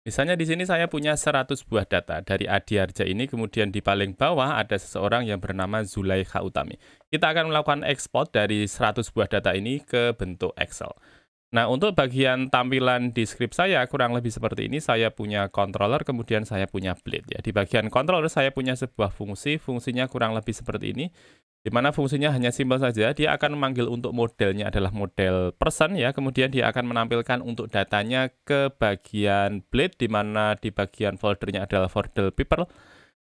Misalnya di sini saya punya 100 buah data dari Adiarja ini, kemudian di paling bawah ada seseorang yang bernama Zulaikha Utami. Kita akan melakukan ekspor dari 100 buah data ini ke bentuk Excel. Nah, untuk bagian tampilan di script saya kurang lebih seperti ini. Saya punya controller, kemudian saya punya blade ya. Di bagian controller saya punya sebuah fungsi, fungsinya kurang lebih seperti ini. Di mana fungsinya hanya simpel saja, dia akan memanggil untuk modelnya adalah model person ya, kemudian dia akan menampilkan untuk datanya ke bagian blade, di mana di bagian foldernya adalah folder people.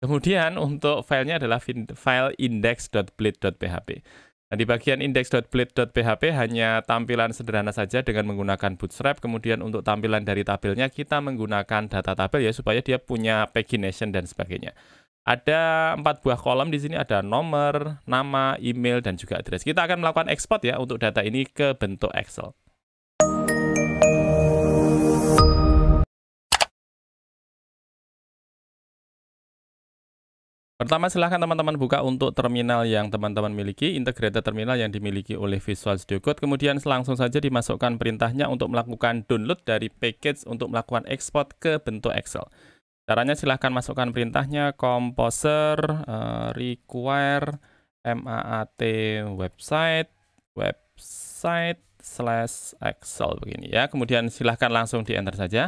Kemudian untuk filenya adalah file index.blade.php. Nah, di bagian index.blade.php hanya tampilan sederhana saja dengan menggunakan bootstrap. Kemudian untuk tampilan dari tabelnya kita menggunakan data tabel ya, supaya dia punya pagination dan sebagainya. Ada 4 buah kolom di sini, ada nomor, nama, email, dan juga address. Kita akan melakukan ekspor ya untuk data ini ke bentuk Excel. Pertama, silahkan teman-teman buka untuk terminal yang teman-teman miliki, integrated terminal yang dimiliki oleh Visual Studio Code. Kemudian langsung saja dimasukkan perintahnya untuk melakukan download dari package untuk melakukan ekspor ke bentuk Excel. Caranya silahkan masukkan perintahnya composer require maat website/excel begini ya. Kemudian silahkan langsung di enter saja.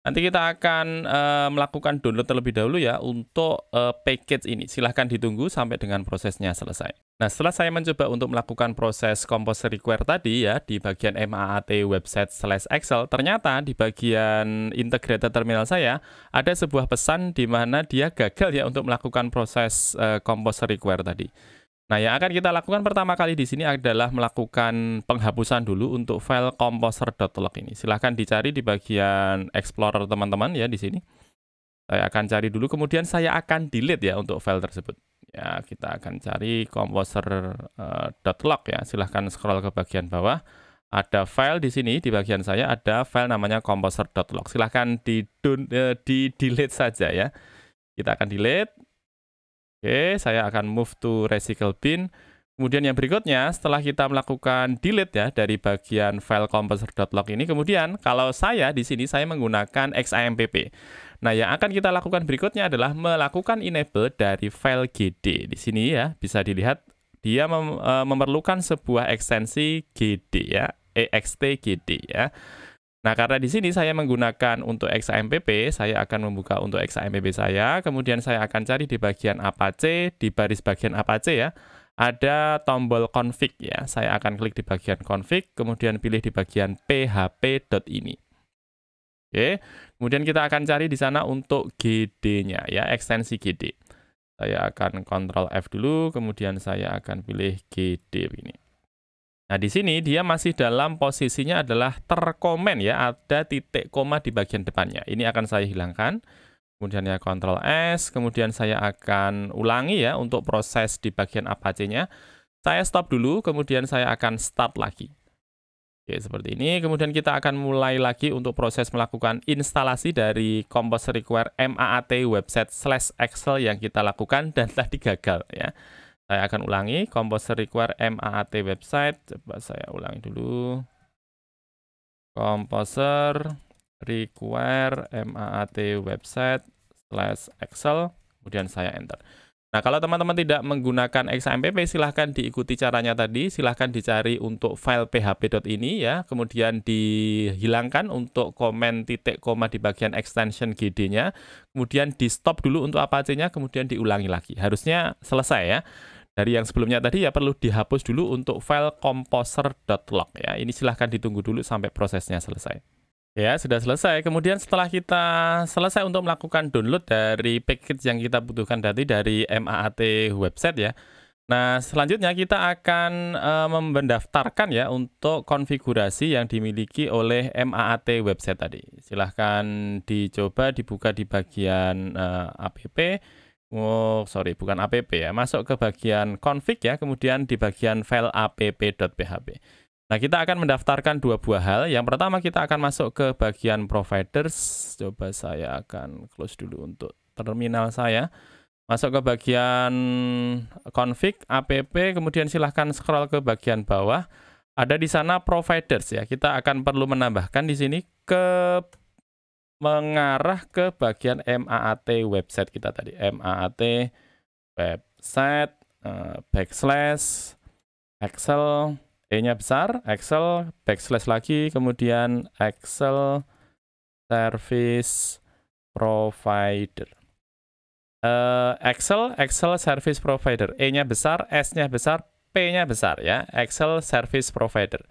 Nanti kita akan melakukan download terlebih dahulu ya untuk package ini. Silahkan ditunggu sampai dengan prosesnya selesai. Nah, setelah saya mencoba untuk melakukan proses composer require tadi ya di bagian maat website/excel, ternyata di bagian integrated terminal saya ada sebuah pesan di mana dia gagal ya untuk melakukan proses composer require tadi. Nah, yang akan kita lakukan pertama kali di sini adalah melakukan penghapusan dulu untuk file composer.log ini. Silahkan dicari di bagian Explorer teman-teman ya di sini. Saya akan cari dulu, kemudian saya akan delete ya untuk file tersebut. Ya, kita akan cari composer.log ya. Silahkan scroll ke bagian bawah. Ada file di sini, di bagian saya ada file namanya composer.log. Silahkan di delete saja ya. Kita akan delete. Oke, saya akan move to recycle bin. Kemudian yang berikutnya, setelah kita melakukan delete ya dari bagian file composer.log ini, kemudian kalau saya di sini saya menggunakan XAMPP. Nah, yang akan kita lakukan berikutnya adalah melakukan enable dari file GD. Di sini ya, bisa dilihat dia memerlukan sebuah ekstensi GD ya, extgd ya. Nah, karena di sini saya menggunakan untuk XAMPP, saya akan membuka untuk XAMPP saya, kemudian saya akan cari di bagian Apache, di baris bagian Apache ya, ada tombol config ya. Saya akan klik di bagian config, kemudian pilih di bagian php.ini. Oke, kemudian kita akan cari di sana untuk GD-nya ya, ekstensi GD. Saya akan Ctrl F dulu, kemudian saya akan pilih GD begini. Nah, di sini dia masih dalam posisinya adalah terkomen ya, ada titik koma di bagian depannya. Ini akan saya hilangkan. Kemudian ya Ctrl S, kemudian saya akan ulangi ya untuk proses di bagian Apache-nya. Saya stop dulu, kemudian saya akan start lagi. Oke, seperti ini. Kemudian kita akan mulai lagi untuk proses melakukan instalasi dari composer require maat website/excel yang kita lakukan dan tadi gagal ya. Saya akan ulangi, composer require maat website, coba saya ulangi dulu. Composer require maat website/excel, kemudian saya enter. Nah, kalau teman-teman tidak menggunakan XAMPP, silahkan diikuti caranya tadi, silahkan dicari untuk file php.ini ya, kemudian dihilangkan untuk komen titik koma di bagian extension GD-nya, kemudian di stop dulu untuk Apache-nya, kemudian diulangi lagi. Harusnya selesai ya. Dari yang sebelumnya tadi ya perlu dihapus dulu untuk file composer.log ya. Ini silahkan ditunggu dulu sampai prosesnya selesai. Ya, sudah selesai. Kemudian setelah kita selesai untuk melakukan download dari package yang kita butuhkan tadi dari maat website ya. Nah, selanjutnya kita akan mendaftarkan ya untuk konfigurasi yang dimiliki oleh maat website tadi. Silahkan dicoba dibuka di bagian app. Oh, sorry, bukan app ya. Masuk ke bagian config ya, kemudian di bagian file app.php. Nah, kita akan mendaftarkan dua buah hal. Yang pertama kita akan masuk ke bagian providers. Coba saya akan close dulu untuk terminal saya. Masuk ke bagian config app, kemudian silahkan scroll ke bagian bawah. Ada di sana providers ya. Kita akan perlu menambahkan di sini ke mengarah ke bagian MAAT website kita tadi. MAAT website, backslash, Excel, E-nya besar, Excel, backslash lagi, kemudian Excel Service Provider. Excel Service Provider, E-nya besar, S-nya besar, P-nya besar ya, Excel Service Provider.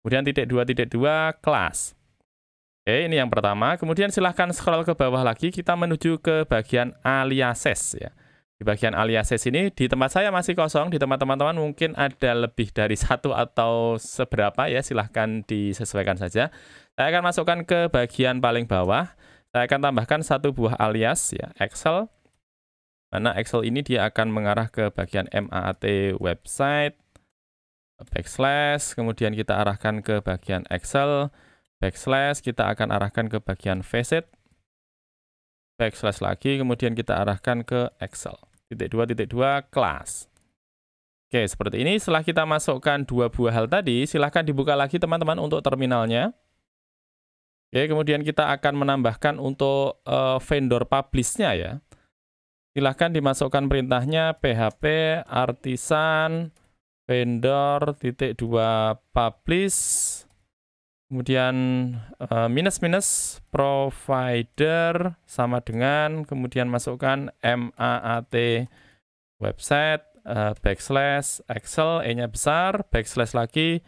Kemudian -2 kelas. Oke, ini yang pertama. Kemudian silahkan scroll ke bawah lagi, kita menuju ke bagian aliases ya. Di bagian aliases ini, di tempat saya masih kosong, di tempat teman-teman mungkin ada lebih dari satu atau seberapa ya, silahkan disesuaikan saja. Saya akan masukkan ke bagian paling bawah, saya akan tambahkan satu buah alias ya, Excel. Mana Excel ini dia akan mengarah ke bagian MAAT website, backslash, kemudian kita arahkan ke bagian Excel, backslash, kita akan arahkan ke bagian visit, backslash lagi, kemudian kita arahkan ke Excel, -2 kelas. Oke, seperti ini. Setelah kita masukkan dua buah hal tadi, silahkan dibuka lagi teman-teman untuk terminalnya. Oke, kemudian kita akan menambahkan untuk vendor publish-nya ya. Silahkan dimasukkan perintahnya php artisan vendor -2 publish, kemudian minus provider sama dengan, kemudian masukkan MAAT website, backslash Excel, E-nya besar, backslash lagi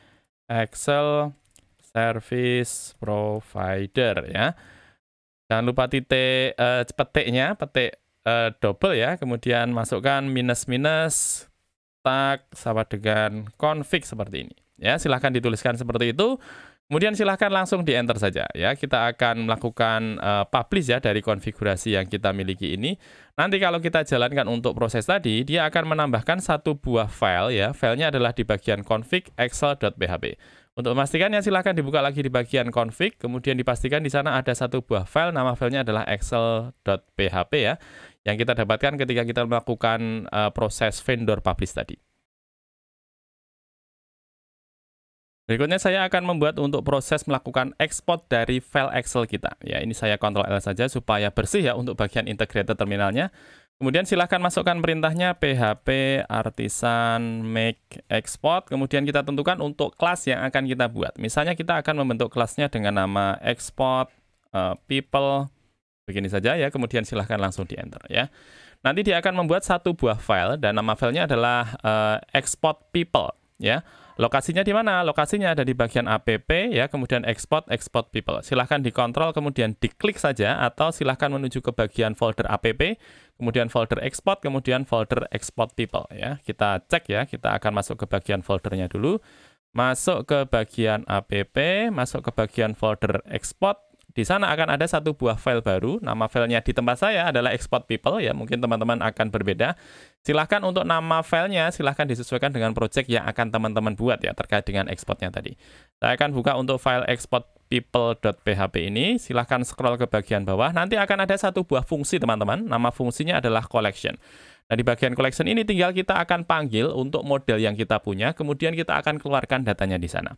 Excel Service Provider ya. Jangan lupa titik petiknya, petik double ya, kemudian masukkan minus tag sama dengan config seperti ini. Ya, silahkan dituliskan seperti itu. Kemudian silahkan langsung di enter saja ya. Kita akan melakukan publish ya dari konfigurasi yang kita miliki ini. Nanti kalau kita jalankan untuk proses tadi, dia akan menambahkan satu buah file ya. Filenya adalah di bagian config excel.php. Untuk memastikannya silahkan dibuka lagi di bagian config, kemudian dipastikan di sana ada satu buah file, nama filenya adalah excel.php ya, yang kita dapatkan ketika kita melakukan proses vendor publish tadi. Berikutnya saya akan membuat untuk proses melakukan ekspor dari file Excel kita. Ya, ini saya Ctrl L saja supaya bersih ya untuk bagian integrated terminalnya. Kemudian silahkan masukkan perintahnya php artisan make export. Kemudian kita tentukan untuk kelas yang akan kita buat. Misalnya kita akan membentuk kelasnya dengan nama export people. Begini saja ya, kemudian silahkan langsung di enter ya. Nanti dia akan membuat satu buah file dan nama filenya adalah export people ya. Lokasinya di mana? Lokasinya ada di bagian app ya, kemudian export people. Silahkan dikontrol, kemudian diklik saja, atau silahkan menuju ke bagian folder app, kemudian folder export, kemudian folder export people ya. Kita cek ya, kita akan masuk ke bagian foldernya dulu, masuk ke bagian app, masuk ke bagian folder export. Di sana akan ada satu buah file baru, nama filenya di tempat saya adalah export people ya, mungkin teman-teman akan berbeda. Silahkan untuk nama filenya, silahkan disesuaikan dengan project yang akan teman-teman buat ya, terkait dengan ekspornya tadi. Saya akan buka untuk file export people.php ini, silahkan scroll ke bagian bawah, nanti akan ada satu buah fungsi teman-teman, nama fungsinya adalah collection. Nah, di bagian collection ini tinggal kita akan panggil untuk model yang kita punya, kemudian kita akan keluarkan datanya di sana.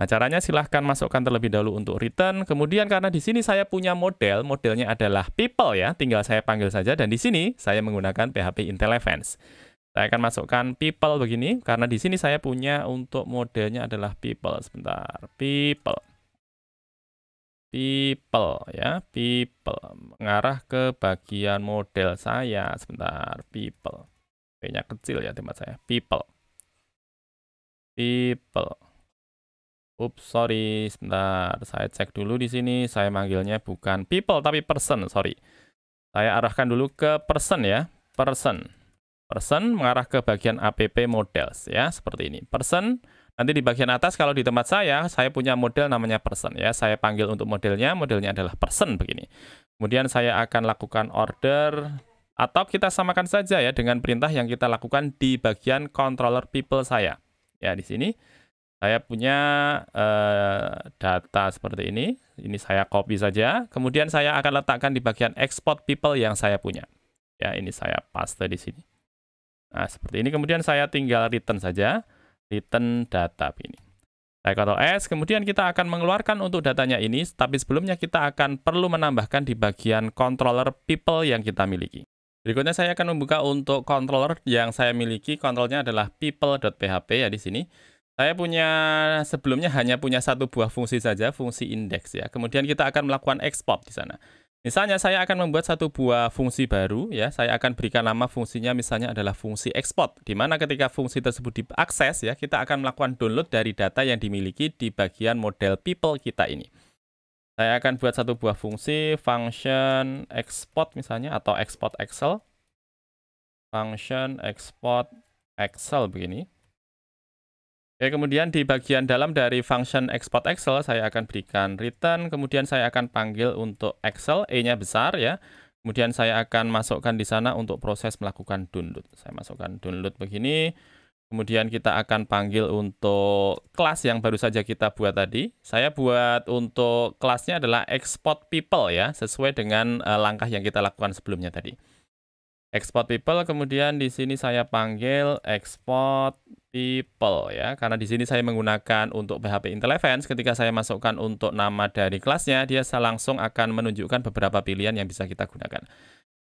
Nah, caranya silahkan masukkan terlebih dahulu untuk return. Kemudian karena di sini saya punya model, modelnya adalah people ya, tinggal saya panggil saja. Dan di sini saya menggunakan PHP Intelevance. Saya akan masukkan people begini, karena di sini saya punya untuk modelnya adalah people. Sebentar, people ya, people. Mengarah ke bagian model saya. Sebentar, people. P-nya kecil ya tempat saya, people. Ups, sorry, sebentar. Saya cek dulu di sini. Saya manggilnya bukan people, tapi person, sorry. Saya arahkan dulu ke person ya. Person mengarah ke bagian app models ya, seperti ini. Person, nanti di bagian atas kalau di tempat saya punya model namanya person ya. Saya panggil untuk modelnya adalah person begini. Kemudian saya akan lakukan order, atau kita samakan saja ya dengan perintah yang kita lakukan di bagian controller people saya. Ya, di sini. Saya punya data seperti ini saya copy saja, kemudian saya akan letakkan di bagian export people yang saya punya. Ya, ini saya paste di sini. Nah, seperti ini, kemudian saya tinggal return saja, return data ini. Saya Ctrl S, kemudian kita akan mengeluarkan untuk datanya ini, tapi sebelumnya kita akan perlu menambahkan di bagian controller people yang kita miliki. Berikutnya saya akan membuka untuk controller yang saya miliki, kontrolnya adalah people.php ya di sini. Saya sebelumnya hanya punya satu buah fungsi saja, fungsi index ya. Kemudian kita akan melakukan export di sana. Misalnya saya akan membuat satu buah fungsi baru ya, saya akan berikan nama fungsinya misalnya adalah fungsi export, di mana ketika fungsi tersebut diakses ya, kita akan melakukan download dari data yang dimiliki di bagian model people kita ini. Saya akan buat satu buah fungsi function export misalnya, atau export Excel. Function export Excel begini. Oke, kemudian di bagian dalam dari function export Excel, saya akan berikan return, kemudian saya akan panggil untuk Excel, E-nya besar ya. Kemudian saya akan masukkan di sana untuk proses melakukan download. Saya masukkan download begini. Kemudian kita akan panggil untuk kelas yang baru saja kita buat tadi. Saya buat untuk kelasnya adalah export people ya, sesuai dengan langkah yang kita lakukan sebelumnya tadi. Export people, kemudian di sini saya panggil export people ya, karena di sini saya menggunakan untuk PHP Intelevance. Ketika saya masukkan untuk nama dari kelasnya, dia langsung akan menunjukkan beberapa pilihan yang bisa kita gunakan.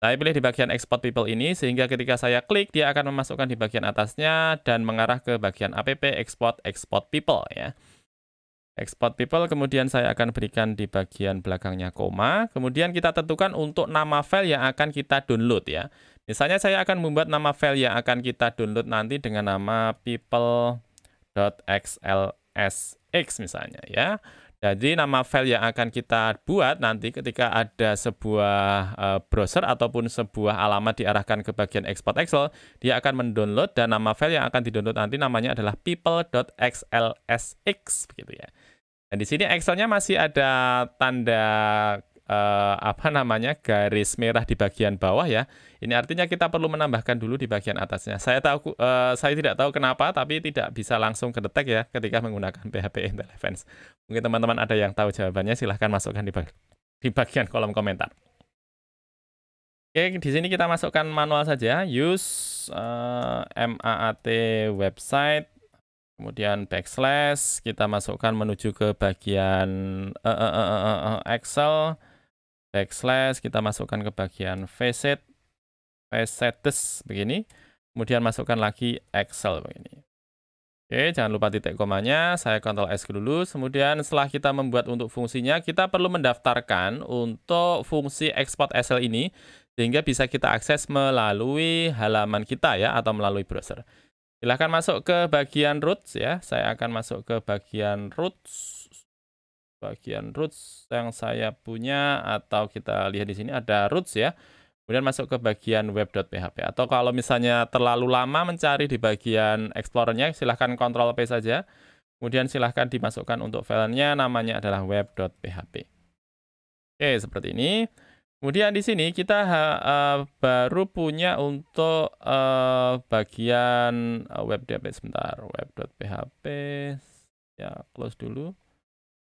Saya pilih di bagian export people ini, sehingga ketika saya klik, dia akan memasukkan di bagian atasnya dan mengarah ke bagian app export people ya. Export people, kemudian saya akan berikan di bagian belakangnya koma. Kemudian kita tentukan untuk nama file yang akan kita download ya. Misalnya saya akan membuat nama file yang akan kita download nanti dengan nama people.xlsx misalnya ya. Jadi nama file yang akan kita buat nanti ketika ada sebuah browser ataupun sebuah alamat diarahkan ke bagian export Excel, dia akan mendownload dan nama file yang akan didownload nanti namanya adalah people.xlsx begitu ya. Dan di sini Excel-nya masih ada tanda garis merah di bagian bawah ya. Ini artinya kita perlu menambahkan dulu di bagian atasnya. Saya tidak tahu kenapa, tapi tidak bisa langsung kedetek ya ketika menggunakan PHP Intelevance. Mungkin teman-teman ada yang tahu jawabannya, silahkan masukkan di bagian kolom komentar. Oke, di sini kita masukkan manual saja. Use MAAT website. Kemudian backslash, kita masukkan menuju ke bagian Excel. Backslash, kita masukkan ke bagian facets begini. Kemudian masukkan lagi Excel begini. Oke, jangan lupa titik komanya. Saya Ctrl S dulu. Kemudian setelah kita membuat untuk fungsinya, kita perlu mendaftarkan untuk fungsi export Excel ini, sehingga bisa kita akses melalui halaman kita ya, atau melalui browser. Silahkan masuk ke bagian roots ya. Saya akan masuk ke bagian roots. Bagian roots yang saya punya, atau kita lihat di sini ada roots ya. Kemudian masuk ke bagian web.php. Atau kalau misalnya terlalu lama mencari di bagian Explorer-nya, silahkan Ctrl P saja. Kemudian silahkan dimasukkan untuk filenya, namanya adalah web.php. Oke, seperti ini. Kemudian di sini kita baru punya untuk bagian web.php sebentar, web.php ya, close dulu.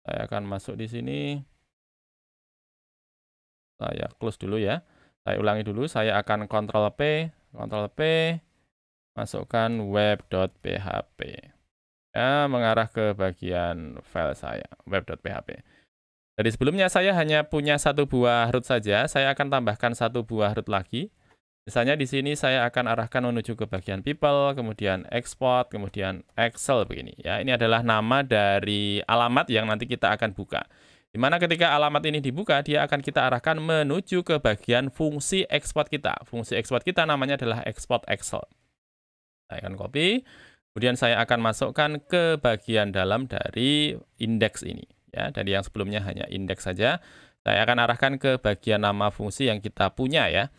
Saya akan masuk di sini. Saya close dulu ya. Saya ulangi dulu, saya akan Ctrl P, masukkan web.php. Ya, mengarah ke bagian file saya, web.php. Dari sebelumnya saya hanya punya satu buah root saja, saya akan tambahkan satu buah root lagi. Misalnya di sini saya akan arahkan menuju ke bagian people, kemudian export, kemudian Excel begini. Ya, ini adalah nama dari alamat yang nanti kita akan buka. Dimana ketika alamat ini dibuka, dia akan kita arahkan menuju ke bagian fungsi export kita. Fungsi export kita namanya adalah export Excel. Saya akan copy, kemudian saya akan masukkan ke bagian dalam dari index ini. Ya, dari yang sebelumnya hanya indeks saja, saya akan arahkan ke bagian nama fungsi yang kita punya ya.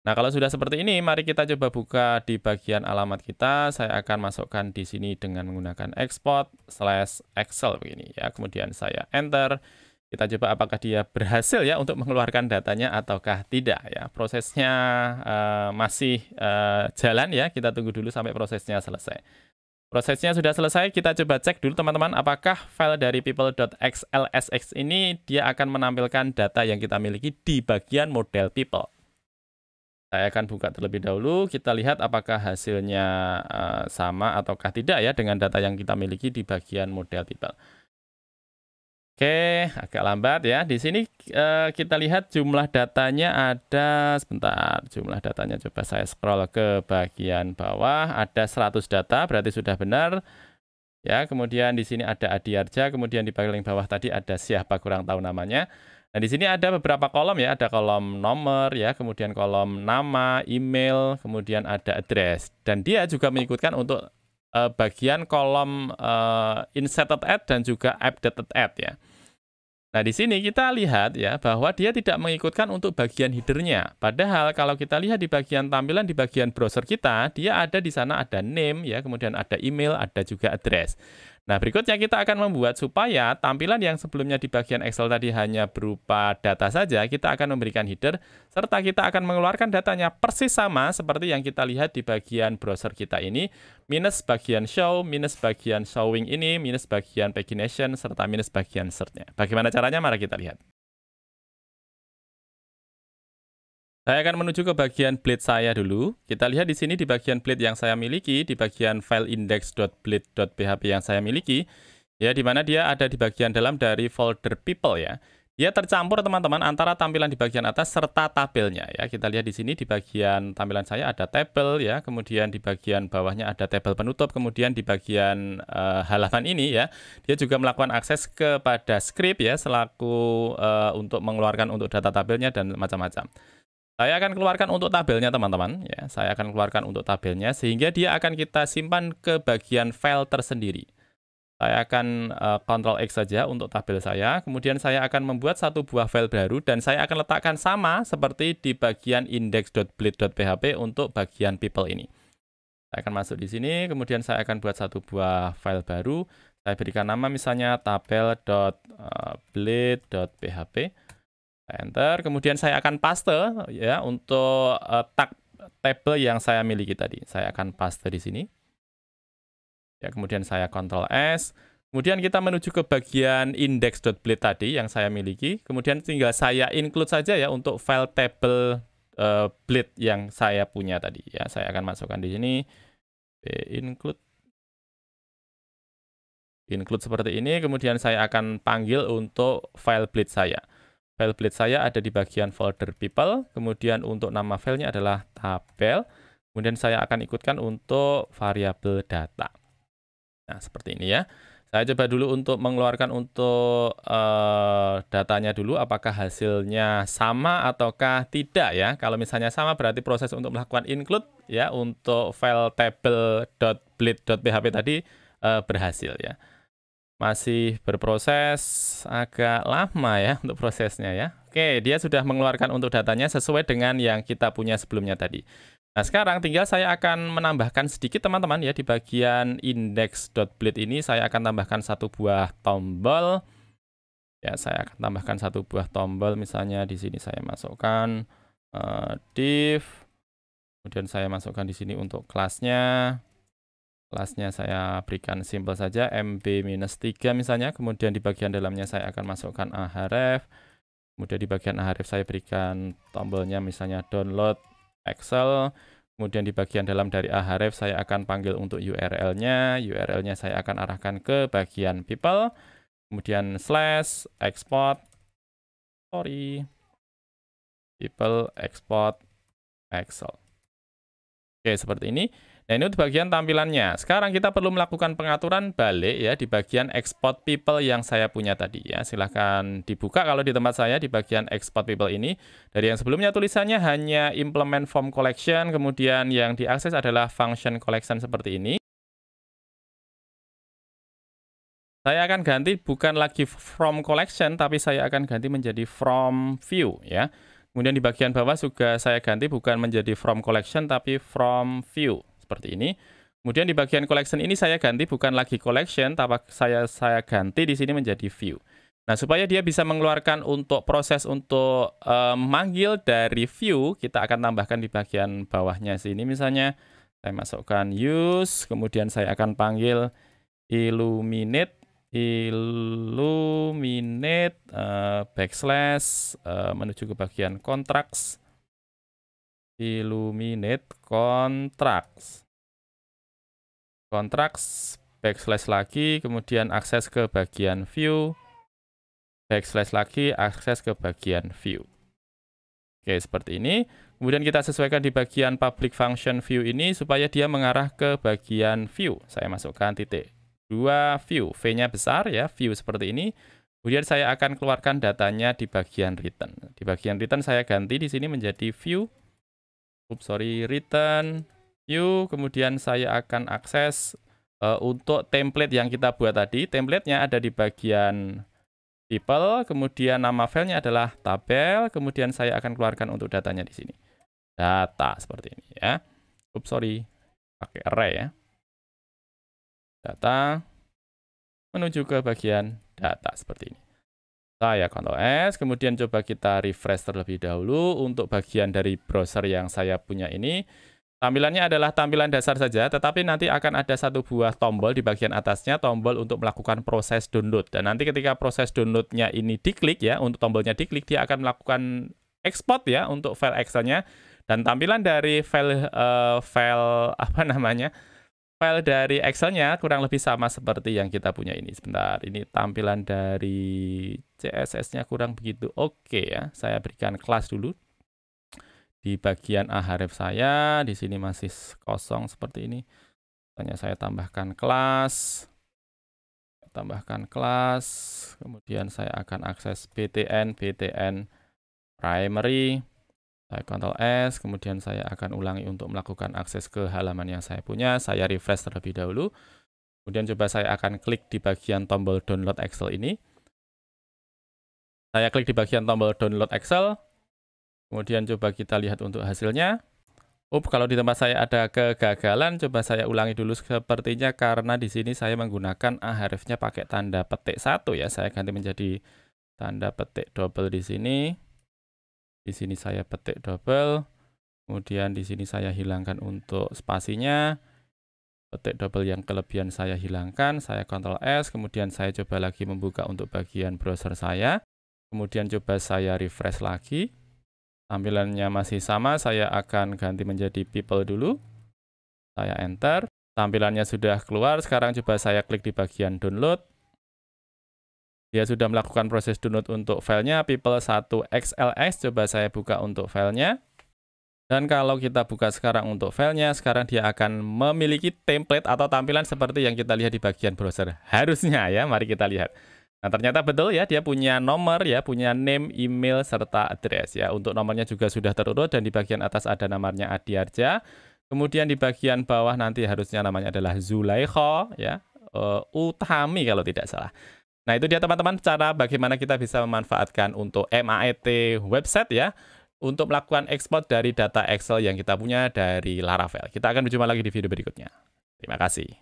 Nah, kalau sudah seperti ini, mari kita coba buka di bagian alamat kita. Saya akan masukkan di sini dengan menggunakan export/excel begini ya. Kemudian saya enter. Kita coba apakah dia berhasil ya untuk mengeluarkan datanya ataukah tidak ya. Prosesnya masih jalan ya. Kita tunggu dulu sampai prosesnya selesai. Prosesnya sudah selesai, kita coba cek dulu teman-teman, apakah file dari people.xlsx ini dia akan menampilkan data yang kita miliki di bagian model people. Saya akan buka terlebih dahulu, kita lihat apakah hasilnya sama ataukah tidak ya dengan data yang kita miliki di bagian model people. Oke, agak lambat ya. Di sini kita lihat jumlah datanya ada, sebentar, jumlah datanya coba saya scroll ke bagian bawah, ada 100 data, berarti sudah benar. Ya, kemudian di sini ada Adiarja, kemudian di paling bawah tadi ada siapa kurang tahu namanya. Nah, di sini ada beberapa kolom ya, ada kolom nomor ya, kemudian kolom nama, email, kemudian ada address. Dan dia juga mengikutkan untuk bagian kolom inserted add dan juga updated add ya. Nah, di sini kita lihat ya bahwa dia tidak mengikutkan untuk bagian header-nya. Padahal kalau kita lihat di bagian tampilan di bagian browser kita, dia ada di sana ada name ya, kemudian ada email, ada juga address. Nah, berikutnya kita akan membuat supaya tampilan yang sebelumnya di bagian Excel tadi hanya berupa data saja, kita akan memberikan header, serta kita akan mengeluarkan datanya persis sama seperti yang kita lihat di bagian browser kita ini, minus bagian show, minus bagian showing ini, minus bagian pagination, serta minus bagian search-nya. Bagaimana caranya? Mari kita lihat. Saya akan menuju ke bagian blade saya dulu. Kita lihat di sini di bagian blade yang saya miliki, di bagian file index.blade.php yang saya miliki, ya di mana dia ada di bagian dalam dari folder people ya. Dia tercampur teman-teman antara tampilan di bagian atas serta tabelnya ya. Kita lihat di sini di bagian tampilan saya ada tabel ya, kemudian di bagian bawahnya ada tabel penutup, kemudian di bagian halaman ini ya, dia juga melakukan akses kepada script ya selaku untuk mengeluarkan untuk data tabelnya dan macam-macam. Saya akan keluarkan untuk tabelnya teman-teman ya. Saya akan keluarkan untuk tabelnya sehingga dia akan kita simpan ke bagian file tersendiri. Saya akan Ctrl X saja untuk tabel saya. Kemudian saya akan membuat satu buah file baru dan saya akan letakkan sama seperti di bagian index.blade.php untuk bagian people ini. Saya akan masuk di sini, kemudian saya akan buat satu buah file baru. Saya berikan nama misalnya tabel.blade.php. Enter, kemudian saya akan paste ya untuk tag table yang saya miliki tadi. Saya akan paste di sini. Ya, kemudian saya Ctrl S. Kemudian kita menuju ke bagian index.blade tadi yang saya miliki. Kemudian tinggal saya include saja ya untuk file table blade yang saya punya tadi ya. Saya akan masukkan di sini include seperti ini. Kemudian saya akan panggil untuk file blade saya. File blade saya ada di bagian folder people, kemudian untuk nama filenya adalah tabel, kemudian saya akan ikutkan untuk variabel data. Nah, seperti ini ya. Saya coba dulu untuk mengeluarkan untuk datanya dulu, apakah hasilnya sama ataukah tidak ya. Kalau misalnya sama berarti proses untuk melakukan include ya untuk file table.blade.php tadi berhasil ya. Masih berproses agak lama ya untuk prosesnya ya. Oke, dia sudah mengeluarkan untuk datanya sesuai dengan yang kita punya sebelumnya tadi. Nah, sekarang tinggal saya akan menambahkan sedikit teman-teman ya di bagian index.blade ini saya akan tambahkan satu buah tombol. Ya, saya akan tambahkan satu buah tombol misalnya di sini saya masukkan div. Kemudian saya masukkan di sini untuk kelasnya. Kelasnya saya berikan simple saja, MB-3 misalnya, kemudian di bagian dalamnya saya akan masukkan ahref, kemudian di bagian ahref saya berikan tombolnya misalnya download Excel, kemudian di bagian dalam dari ahref saya akan panggil untuk URL-nya, URL-nya saya akan arahkan ke bagian people, kemudian slash export, people export Excel. Oke, seperti ini. Nah, ini untuk bagian tampilannya. Sekarang kita perlu melakukan pengaturan balik ya di bagian export people yang saya punya tadi ya. Silahkan dibuka kalau di tempat saya di bagian export people ini. Dari yang sebelumnya tulisannya hanya implement form collection, kemudian yang diakses adalah function collection seperti ini. Saya akan ganti bukan lagi from collection, tapi saya akan ganti menjadi from view ya. Kemudian di bagian bawah juga saya ganti bukan menjadi from collection, tapi from view. Seperti ini. Kemudian di bagian collection ini saya ganti bukan lagi collection, tapi saya ganti di sini menjadi view. Nah, supaya dia bisa mengeluarkan untuk proses untuk manggil dari view, kita akan tambahkan di bagian bawahnya sini misalnya. Saya masukkan use, kemudian saya akan panggil illuminate backslash menuju ke bagian contracts. illuminate contracts. Contracts, backslash lagi, kemudian akses ke bagian view, backslash lagi, akses ke bagian view. Oke, seperti ini. Kemudian kita sesuaikan di bagian public function view ini supaya dia mengarah ke bagian view. Saya masukkan titik 2 view. V-nya besar ya, view seperti ini. Kemudian saya akan keluarkan datanya di bagian return. Di bagian return saya ganti di sini menjadi view. Return view. Kemudian saya akan akses untuk template yang kita buat tadi. Template-nya ada di bagian people, kemudian nama filenya adalah tabel, kemudian saya akan keluarkan untuk datanya di sini. Data seperti ini ya. Pakai array ya. Data menuju ke bagian data seperti ini. Saya Ctrl S, kemudian coba kita refresh terlebih dahulu untuk bagian dari browser yang saya punya ini. Tampilannya adalah tampilan dasar saja, tetapi nanti akan ada satu buah tombol di bagian atasnya, tombol untuk melakukan proses download. Dan nanti ketika proses download-nya ini diklik ya, untuk tombolnya diklik, dia akan melakukan export ya untuk file Excel-nya. Dan tampilan dari file dari Excel-nya kurang lebih sama seperti yang kita punya ini. Sebentar, ini tampilan dari CSS-nya kurang begitu oke ya. Saya berikan kelas dulu. Di bagian ahref saya, di sini masih kosong seperti ini. Hanya saya tambahkan kelas, kemudian saya akan akses btn primary. Saya Ctrl S, kemudian saya akan ulangi untuk melakukan akses ke halaman yang saya punya. Saya refresh terlebih dahulu. Kemudian coba saya akan klik di bagian tombol download Excel ini. Saya klik di bagian tombol download Excel. Kemudian coba kita lihat untuk hasilnya. Kalau di tempat saya ada kegagalan, coba saya ulangi dulu sepertinya karena di sini saya menggunakan ahrefnya pakai tanda petik 1 ya. Saya ganti menjadi tanda petik double di sini. Di sini saya petik double. Kemudian di sini saya hilangkan untuk spasinya. Petik double yang kelebihan saya hilangkan. Saya Ctrl S, kemudian saya coba lagi membuka untuk bagian browser saya. Kemudian coba saya refresh lagi. Tampilannya masih sama, saya akan ganti menjadi people dulu. Saya enter. Tampilannya sudah keluar, sekarang coba saya klik di bagian download. Dia sudah melakukan proses download untuk filenya, people1xls, coba saya buka untuk filenya. Dan kalau kita buka sekarang untuk filenya, sekarang dia akan memiliki template atau tampilan seperti yang kita lihat di bagian browser. Harusnya ya, mari kita lihat. Nah, ternyata betul ya, dia punya nomor ya, punya name, email, serta address ya. Untuk nomornya juga sudah terurut dan di bagian atas ada namanya Adiarja. Kemudian di bagian bawah nanti harusnya namanya adalah Zulaikha ya, Utami kalau tidak salah. Nah, itu dia teman-teman cara bagaimana kita bisa memanfaatkan untuk MAET website ya, untuk melakukan ekspor dari data Excel yang kita punya dari Laravel. Kita akan berjumpa lagi di video berikutnya. Terima kasih.